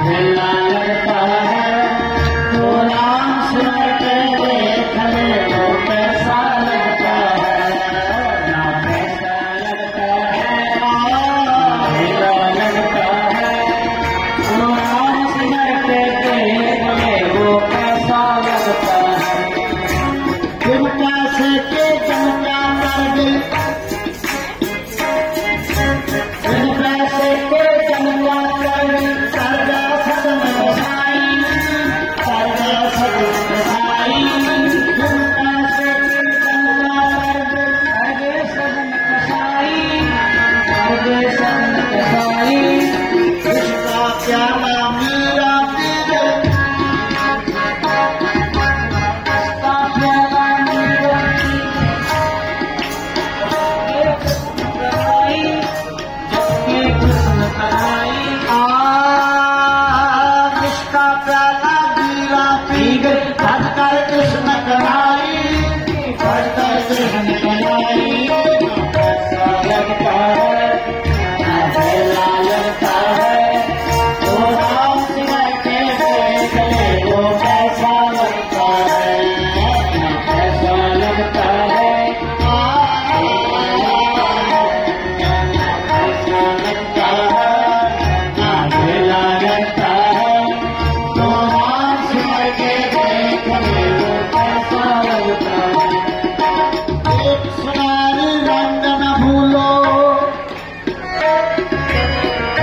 मेला लगता है तो नाम सुन के देख ले वो कैसा लगता है, ना कैसा लगता है। मेला लगता है तो नाम सुन के देख ले वो कैसा लगता है। बिन पैसे के जंगा कर दे, बिन पैसे के जंगा कर दे, सरगा सदन कसाई, सरगा सदन कसाई। बिन पैसे के जंगा कर दे, सरगे सदन कसाई, सरगे सदन कसाई। इसका प्याला मीरा पी ले, इसका प्याला मीरा पी ले, कृष्ण कन्हई। इसका प्याला मीरा पी गई, भटकर कृष्ण कन्हई, भटकर कृष्ण कन्हई। कैसा लगता है, मेला लगता है तो राम सिंह के देख ले वो कैसा लगता है, कैसा लगता है। कैसा लगता है, मेला लगता है तो राम सिंह के देख ले वो कैसा लगता है। एक सुनहरी रंग न भूलो,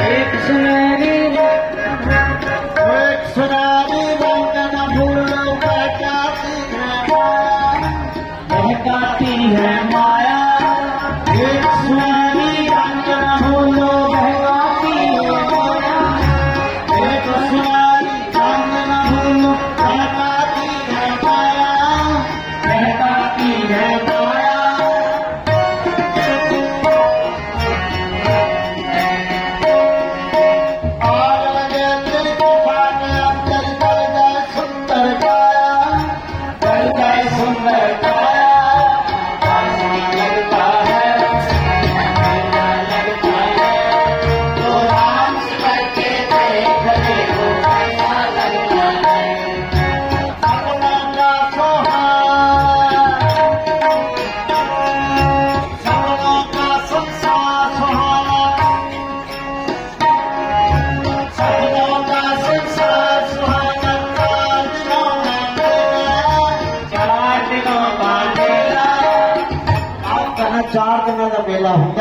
एक सुनहरी रंग न भूलो, बहकाती है माया। एक सुनहरी रंग न भूलो, बहकाती है माया। एक सुनहरी रंग न भूलो, बहकाती है माया, बहकाती है माया। आग लगे दिल गुफा के अंदर, कर जाए सुंदर काया, कर जाए सुंदर काया। कैसा लगता है, मेला लगता है तो राम सिंह के देख ले वो कैसा लगता है। सपनों का सुहाना, सपनों का संसार सुहाना, सपनों का संसार सुहाना। 4 दिनों का मेला, 4 दिनों का मेला होगा।